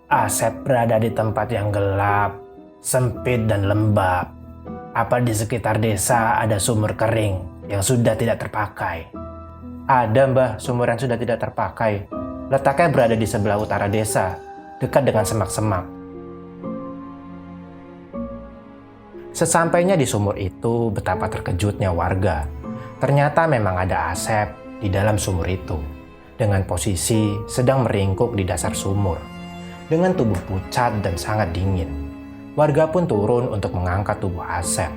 Asep berada di tempat yang gelap, sempit dan lembab. Apa di sekitar desa ada sumur kering yang sudah tidak terpakai? Ada mbah, sumur yang sudah tidak terpakai. Letaknya berada di sebelah utara desa, dekat dengan semak-semak. Sesampainya di sumur itu, betapa terkejutnya warga. Ternyata memang ada Asep di dalam sumur itu, dengan posisi sedang meringkuk di dasar sumur. Dengan tubuh pucat dan sangat dingin, warga pun turun untuk mengangkat tubuh Asep.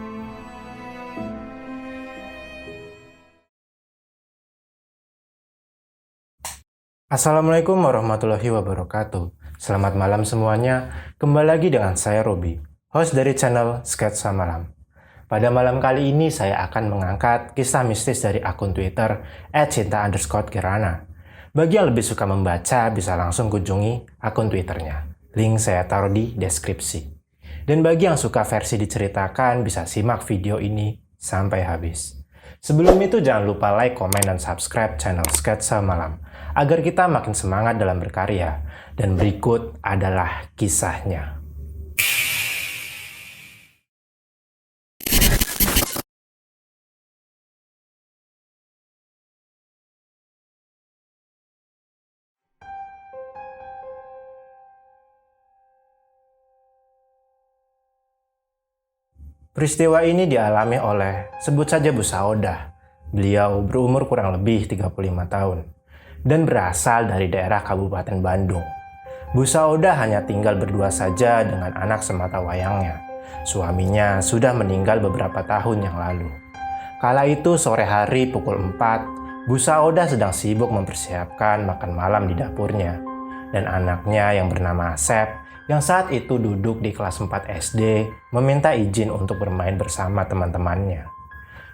Assalamualaikum warahmatullahi wabarakatuh. Selamat malam semuanya. Kembali lagi dengan saya Robi, host dari channel Sketsa Malam. Pada malam kali ini saya akan mengangkat kisah mistis dari akun Twitter @cinta_kirana. Bagi yang lebih suka membaca, bisa langsung kunjungi akun Twitternya. Link saya taruh di deskripsi. Dan bagi yang suka versi diceritakan, bisa simak video ini sampai habis. Sebelum itu jangan lupa like, komen, dan subscribe channel Sketsa Malam, agar kita makin semangat dalam berkarya. Dan berikut adalah kisahnya. Peristiwa ini dialami oleh, sebut saja Bu Saudah. Beliau berumur kurang lebih 35 tahun dan berasal dari daerah Kabupaten Bandung. Bu Saudah hanya tinggal berdua saja dengan anak semata wayangnya. Suaminya sudah meninggal beberapa tahun yang lalu. Kala itu sore hari pukul 4, Bu Saudah sedang sibuk mempersiapkan makan malam di dapurnya. Dan anaknya yang bernama Asep, yang saat itu duduk di kelas 4 SD, meminta izin untuk bermain bersama teman-temannya.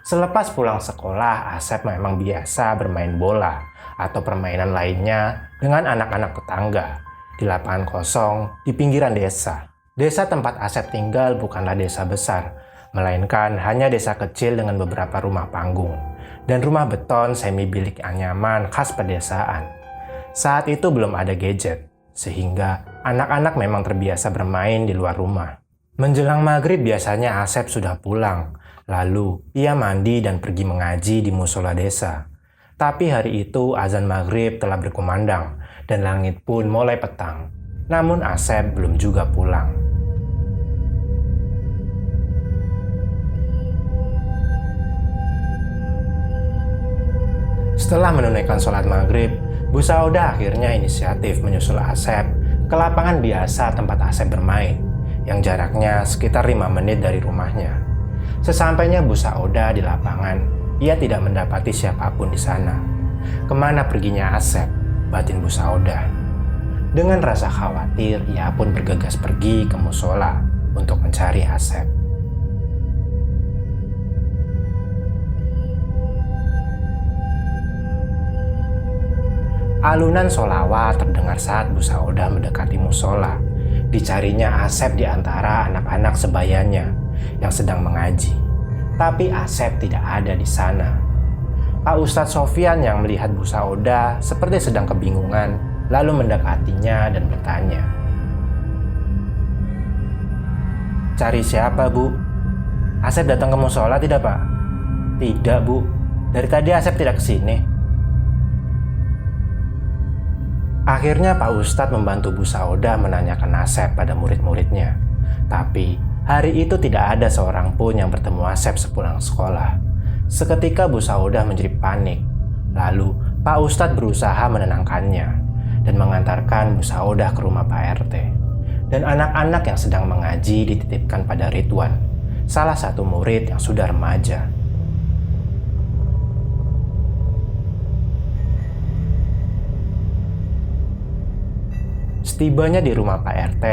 Selepas pulang sekolah, Asep memang biasa bermain bola atau permainan lainnya dengan anak-anak tetangga di lapangan kosong di pinggiran desa. Desa tempat Asep tinggal bukanlah desa besar, melainkan hanya desa kecil dengan beberapa rumah panggung dan rumah beton semi bilik anyaman khas pedesaan. Saat itu belum ada gadget, sehingga anak-anak memang terbiasa bermain di luar rumah. Menjelang maghrib biasanya Asep sudah pulang, lalu ia mandi dan pergi mengaji di musola desa. Tapi hari itu azan maghrib telah berkumandang dan langit pun mulai petang. Namun Asep belum juga pulang. Setelah menunaikan sholat maghrib, Bu Saudah akhirnya inisiatif menyusul Asep ke lapangan biasa tempat Asep bermain, yang jaraknya sekitar 5 menit dari rumahnya. Sesampainya Bu Saudah di lapangan, ia tidak mendapati siapapun di sana. Kemana perginya Asep? Batin Bu Saudah. Dengan rasa khawatir, ia pun bergegas pergi ke musola untuk mencari Asep. Alunan sholawat terdengar saat Bu Saudah mendekati musola. Dicarinya Asep di antara anak-anak sebayanya yang sedang mengaji. Tapi Asep tidak ada di sana. Pak Ustadz Sofyan yang melihat Bu Saudah seperti sedang kebingungan, lalu mendekatinya dan bertanya, "Cari siapa, Bu? Asep datang ke musola tidak, Pak?" "Tidak, Bu. Dari tadi Asep tidak ke sini." Akhirnya Pak Ustadz membantu Bu Saudah menanyakan Asep pada murid-muridnya. Tapi hari itu tidak ada seorang pun yang bertemu Asep sepulang sekolah. Seketika Bu Saudah menjadi panik. Lalu Pak Ustadz berusaha menenangkannya dan mengantarkan Bu Saudah ke rumah Pak RT. Dan anak-anak yang sedang mengaji dititipkan pada Ridwan, salah satu murid yang sudah remaja. Setibanya di rumah Pak RT,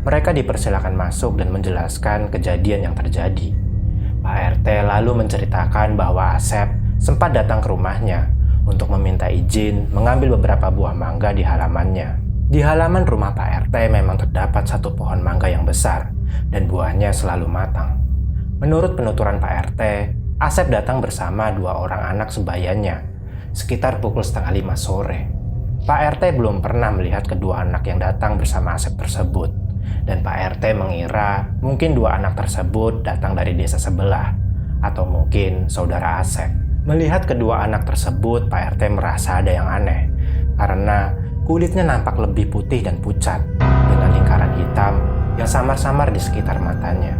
mereka dipersilakan masuk dan menjelaskan kejadian yang terjadi. Pak RT lalu menceritakan bahwa Asep sempat datang ke rumahnya untuk meminta izin mengambil beberapa buah mangga di halamannya. Di halaman rumah Pak RT memang terdapat satu pohon mangga yang besar dan buahnya selalu matang. Menurut penuturan Pak RT, Asep datang bersama 2 orang anak sebayanya sekitar pukul 4:30 sore. Pak RT belum pernah melihat kedua anak yang datang bersama Asep tersebut. Dan Pak RT mengira mungkin dua anak tersebut datang dari desa sebelah, atau mungkin saudara Asep. Melihat kedua anak tersebut, Pak RT merasa ada yang aneh, karena kulitnya nampak lebih putih dan pucat, dengan lingkaran hitam yang samar-samar di sekitar matanya.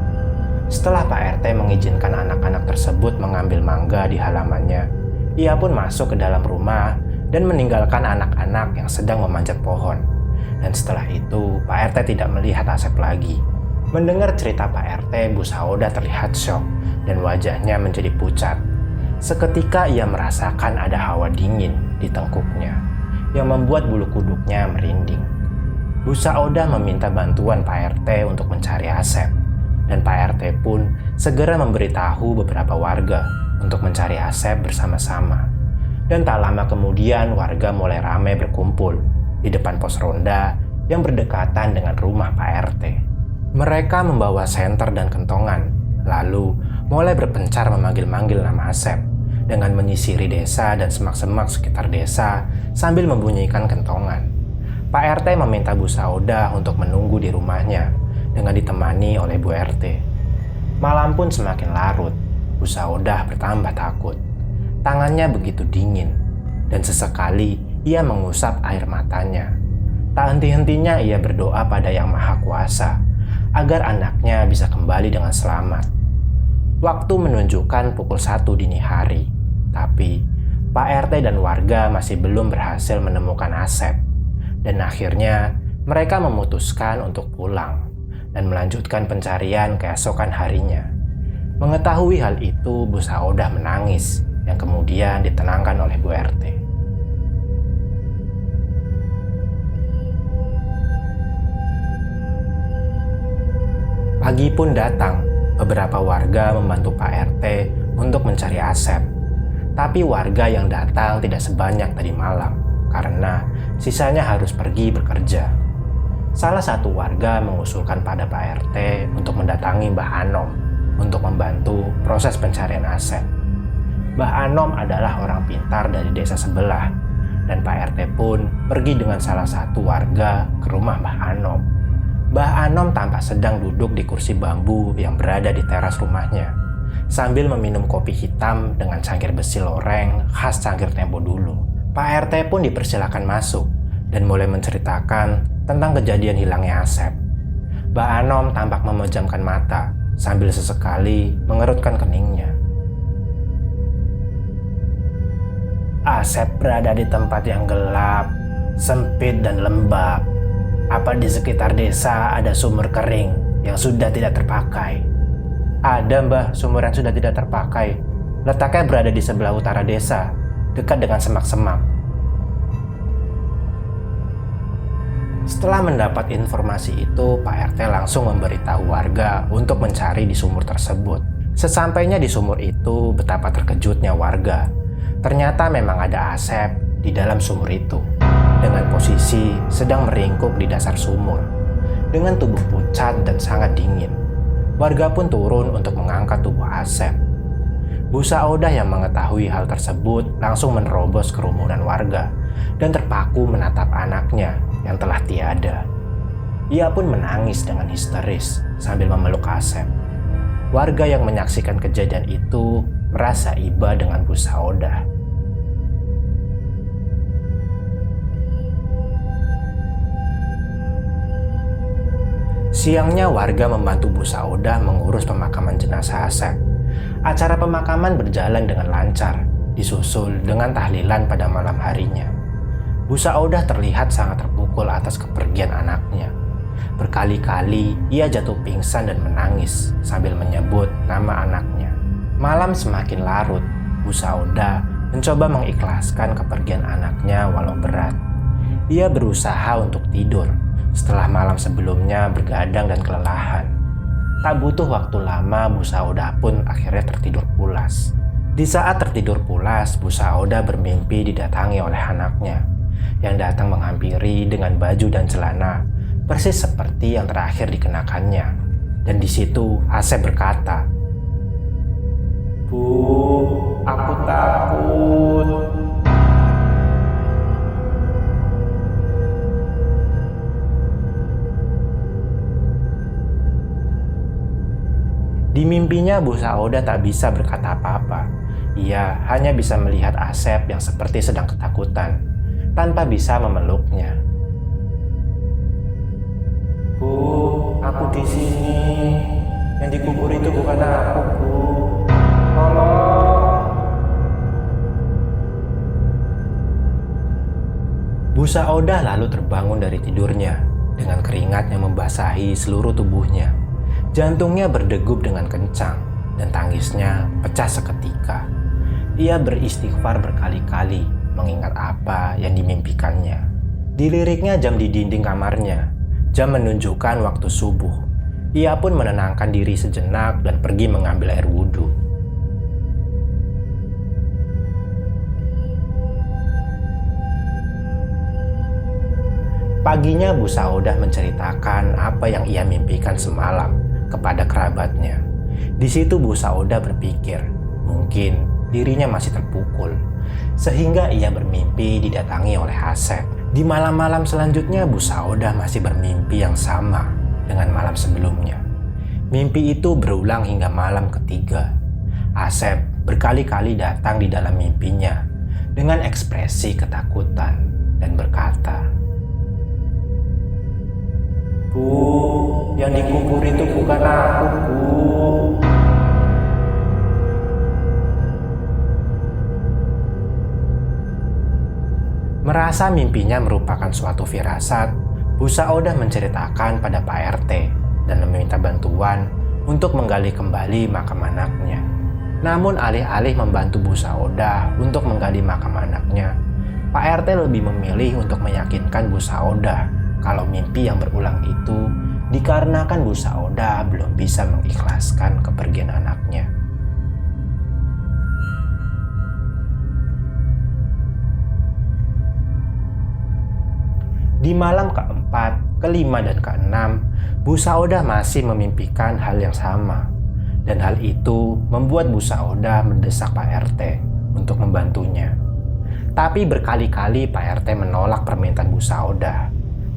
Setelah Pak RT mengizinkan anak-anak tersebut mengambil mangga di halamannya, ia pun masuk ke dalam rumah dan meninggalkan anak-anak yang sedang memanjat pohon. Dan setelah itu, Pak RT tidak melihat Asep lagi. Mendengar cerita Pak RT, Bu Saudah terlihat syok dan wajahnya menjadi pucat. Seketika ia merasakan ada hawa dingin di tengkuknya yang membuat bulu kuduknya merinding. Bu Saudah meminta bantuan Pak RT untuk mencari Asep. Dan Pak RT pun segera memberitahu beberapa warga untuk mencari Asep bersama-sama. Dan tak lama kemudian warga mulai ramai berkumpul di depan pos ronda yang berdekatan dengan rumah Pak RT. Mereka membawa senter dan kentongan, lalu mulai berpencar memanggil-manggil nama Asep dengan menyisiri desa dan semak-semak sekitar desa sambil membunyikan kentongan. Pak RT meminta Bu Saudah untuk menunggu di rumahnya dengan ditemani oleh Bu RT. Malam pun semakin larut, Bu Saudah bertambah takut. Tangannya begitu dingin, dan sesekali ia mengusap air matanya. Tak henti-hentinya ia berdoa pada Yang Maha Kuasa agar anaknya bisa kembali dengan selamat. Waktu menunjukkan pukul 1 dini hari, tapi Pak RT dan warga masih belum berhasil menemukan Asep. Dan akhirnya mereka memutuskan untuk pulang dan melanjutkan pencarian keesokan harinya. Mengetahui hal itu, Bu Saudah menangis yang kemudian ditenangkan oleh Bu RT. Pagi pun datang, beberapa warga membantu Pak RT untuk mencari Asep. Tapi warga yang datang tidak sebanyak tadi malam, karena sisanya harus pergi bekerja. Salah satu warga mengusulkan pada Pak RT untuk mendatangi Mbah Anom untuk membantu proses pencarian Asep. Mbah Anom adalah orang pintar dari desa sebelah, dan Pak RT pun pergi dengan salah satu warga ke rumah Mbah Anom. Mbah Anom tampak sedang duduk di kursi bambu yang berada di teras rumahnya, sambil meminum kopi hitam dengan cangkir besi loreng khas cangkir tempo dulu. Pak RT pun dipersilakan masuk dan mulai menceritakan tentang kejadian hilangnya Asep. Mbah Anom tampak memejamkan mata sambil sesekali mengerutkan keningnya. Asep berada di tempat yang gelap, sempit dan lembab. Apa di sekitar desa ada sumur kering yang sudah tidak terpakai? Ada, Mbah, sumur yang sudah tidak terpakai. Letaknya berada di sebelah utara desa, dekat dengan semak-semak. Setelah mendapat informasi itu, Pak RT langsung memberitahu warga untuk mencari di sumur tersebut. Sesampainya di sumur itu, betapa terkejutnya warga. Ternyata memang ada Asep di dalam sumur itu, dengan posisi sedang meringkuk di dasar sumur, dengan tubuh pucat dan sangat dingin. Warga pun turun untuk mengangkat tubuh Asep. Bu Saudah yang mengetahui hal tersebut langsung menerobos kerumunan warga dan terpaku menatap anaknya yang telah tiada. Ia pun menangis dengan histeris sambil memeluk Asep. Warga yang menyaksikan kejadian itu merasa iba dengan Bu Saudah. Siangnya warga membantu Bu Saudah mengurus pemakaman jenazah Asep. Acara pemakaman berjalan dengan lancar, disusul dengan tahlilan pada malam harinya. Bu Saudah terlihat sangat terpukul atas kepergian anaknya. Berkali-kali ia jatuh pingsan dan menangis sambil menyebut nama anaknya. Malam semakin larut, Bu Saudah mencoba mengikhlaskan kepergian anaknya walau berat. Ia berusaha untuk tidur setelah malam sebelumnya bergadang dan kelelahan. Tak butuh waktu lama, Bu Saudah pun akhirnya tertidur pulas. Di saat tertidur pulas, Bu Saudah bermimpi didatangi oleh anaknya yang datang menghampiri dengan baju dan celana persis seperti yang terakhir dikenakannya. Dan di situ Asep berkata, "Bu, aku takut." Di mimpinya Bu Saudah tak bisa berkata apa-apa. Ia hanya bisa melihat Asep yang seperti sedang ketakutan, tanpa bisa memeluknya. Bu, aku di sini. Yang dikubur itu bukan aku, Bu. Tolong. Bu Saudah lalu terbangun dari tidurnya dengan keringat yang membasahi seluruh tubuhnya. Jantungnya berdegup dengan kencang dan tangisnya pecah seketika. Ia beristighfar berkali-kali mengingat apa yang dimimpikannya. Diliriknya jam di dinding kamarnya. Jam menunjukkan waktu subuh. Ia pun menenangkan diri sejenak dan pergi mengambil air wudhu. Paginya Bu Saudah menceritakan apa yang ia mimpikan semalam kepada kerabatnya. Di situ Bu Saudah berpikir, mungkin dirinya masih terpukul, sehingga ia bermimpi didatangi oleh Asep. Di malam-malam selanjutnya Bu Saudah masih bermimpi yang sama dengan malam sebelumnya. Mimpi itu berulang hingga malam ketiga. Asep berkali-kali datang di dalam mimpinya dengan ekspresi ketakutan dan berkata, Bu, yang dikubur itu bukan aku, Bu. Merasa mimpinya merupakan suatu firasat, Bu Saudah menceritakan pada Pak RT dan meminta bantuan untuk menggali kembali makam anaknya. Namun alih-alih membantu Bu Saudah untuk menggali makam anaknya, Pak RT lebih memilih untuk meyakinkan Bu Saudah kalau mimpi yang berulang itu dikarenakan Bu Saudah belum bisa mengikhlaskan kepergian anaknya. Di malam keempat, kelima, dan keenam, Bu Saudah masih memimpikan hal yang sama. Dan hal itu membuat Bu Saudah mendesak Pak RT untuk membantunya. Tapi berkali-kali Pak RT menolak permintaan Bu Saudah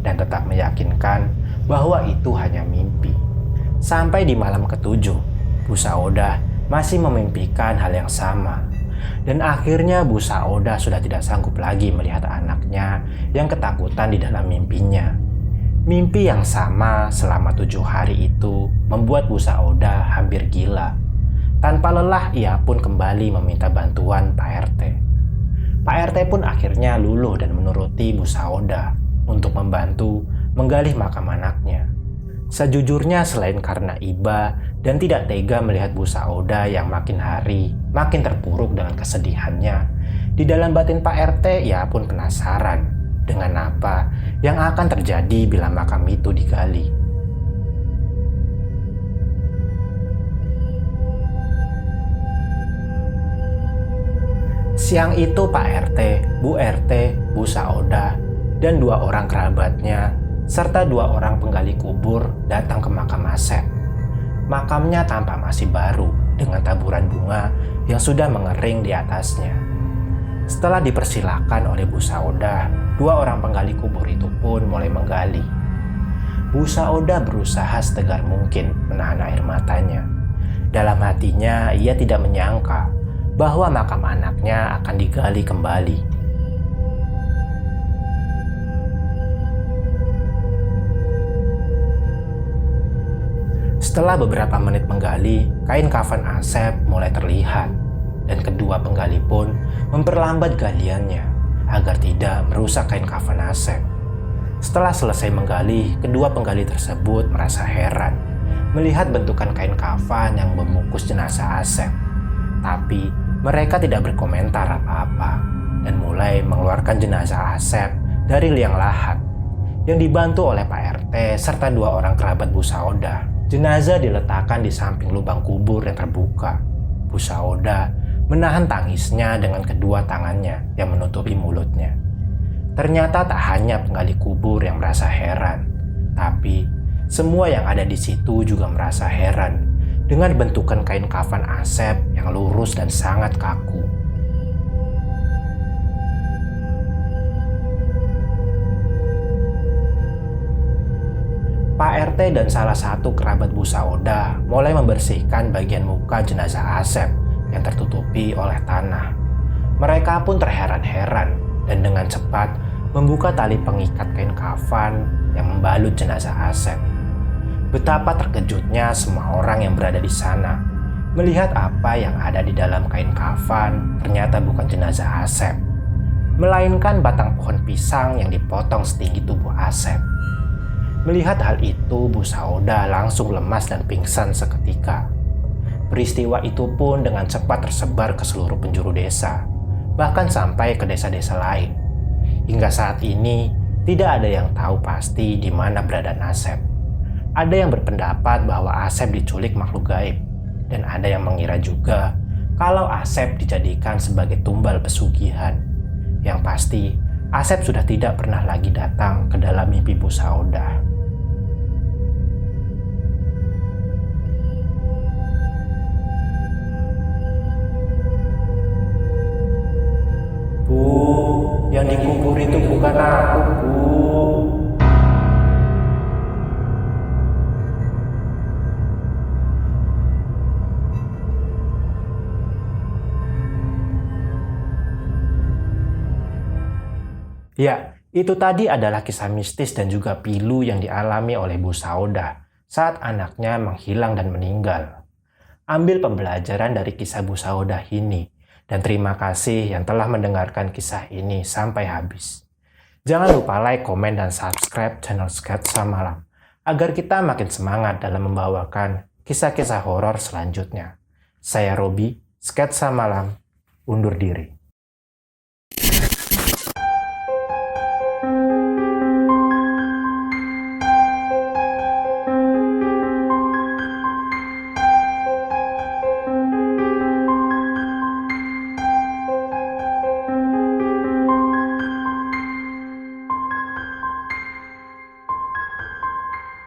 dan tetap meyakinkan bahwa itu hanya mimpi. Sampai di malam ketujuh, Bu Saudah masih memimpikan hal yang sama. Dan akhirnya Bu Saudah sudah tidak sanggup lagi melihat anaknya yang ketakutan di dalam mimpinya. Mimpi yang sama selama 7 hari itu membuat Bu Saudah hampir gila. Tanpa lelah ia pun kembali meminta bantuan Pak RT. Pak RT pun akhirnya luluh dan menuruti Bu Saudah untuk membantu menggali makam anaknya. Sejujurnya selain karena iba dan tidak tega melihat Bu Saudah yang makin hari makin terpuruk dengan kesedihannya, di dalam batin Pak RT ia pun penasaran dengan apa yang akan terjadi bila makam itu digali. Siang itu Pak RT, Bu RT, Bu Saudah, dan 2 orang kerabatnya serta 2 orang penggali kubur datang ke makam Asep. Makamnya tampak masih baru dengan taburan bunga yang sudah mengering di atasnya. Setelah dipersilakan oleh Bu Saudah, 2 orang penggali kubur itu pun mulai menggali. Bu Saudah berusaha setegar mungkin menahan air matanya. Dalam hatinya ia tidak menyangka bahwa makam anaknya akan digali kembali. Setelah beberapa menit menggali, kain kafan Asep mulai terlihat dan kedua penggali pun memperlambat galiannya agar tidak merusak kain kafan Asep. Setelah selesai menggali, kedua penggali tersebut merasa heran melihat bentukan kain kafan yang membungkus jenazah Asep. Tapi mereka tidak berkomentar apa-apa dan mulai mengeluarkan jenazah Asep dari liang lahat yang dibantu oleh Pak RT serta 2 orang kerabat Bu Saudah. Jenazah diletakkan di samping lubang kubur yang terbuka. Bu Saudah menahan tangisnya dengan kedua tangannya yang menutupi mulutnya. Ternyata tak hanya penggali kubur yang merasa heran, tapi semua yang ada di situ juga merasa heran dengan bentukan kain kafan Asep yang lurus dan sangat kaku. Pak Pak RT dan salah satu kerabat Bu Saudah mulai membersihkan bagian muka jenazah Asep yang tertutupi oleh tanah. Mereka pun terheran-heran dan dengan cepat membuka tali pengikat kain kafan yang membalut jenazah Asep. Betapa terkejutnya semua orang yang berada di sana melihat apa yang ada di dalam kain kafan ternyata bukan jenazah Asep, melainkan batang pohon pisang yang dipotong setinggi tubuh Asep. Melihat hal itu, Bu Saudah langsung lemas dan pingsan seketika. Peristiwa itu pun dengan cepat tersebar ke seluruh penjuru desa, bahkan sampai ke desa-desa lain. Hingga saat ini, tidak ada yang tahu pasti di mana keberadaan Asep. Ada yang berpendapat bahwa Asep diculik makhluk gaib, dan ada yang mengira juga kalau Asep dijadikan sebagai tumbal pesugihan. Yang pasti, Asep sudah tidak pernah lagi datang ke dalam mimpi Bu Saudah. Bu, yang dikubur itu bukan aku, Bu. Ya, itu tadi adalah kisah mistis dan juga pilu yang dialami oleh Bu Saudah saat anaknya menghilang dan meninggal. Ambil pembelajaran dari kisah Bu Saudah ini, dan terima kasih yang telah mendengarkan kisah ini sampai habis. Jangan lupa like, komen, dan subscribe channel Sketsa Malam, agar kita makin semangat dalam membawakan kisah-kisah horor selanjutnya. Saya Robi, Sketsa Malam, undur diri.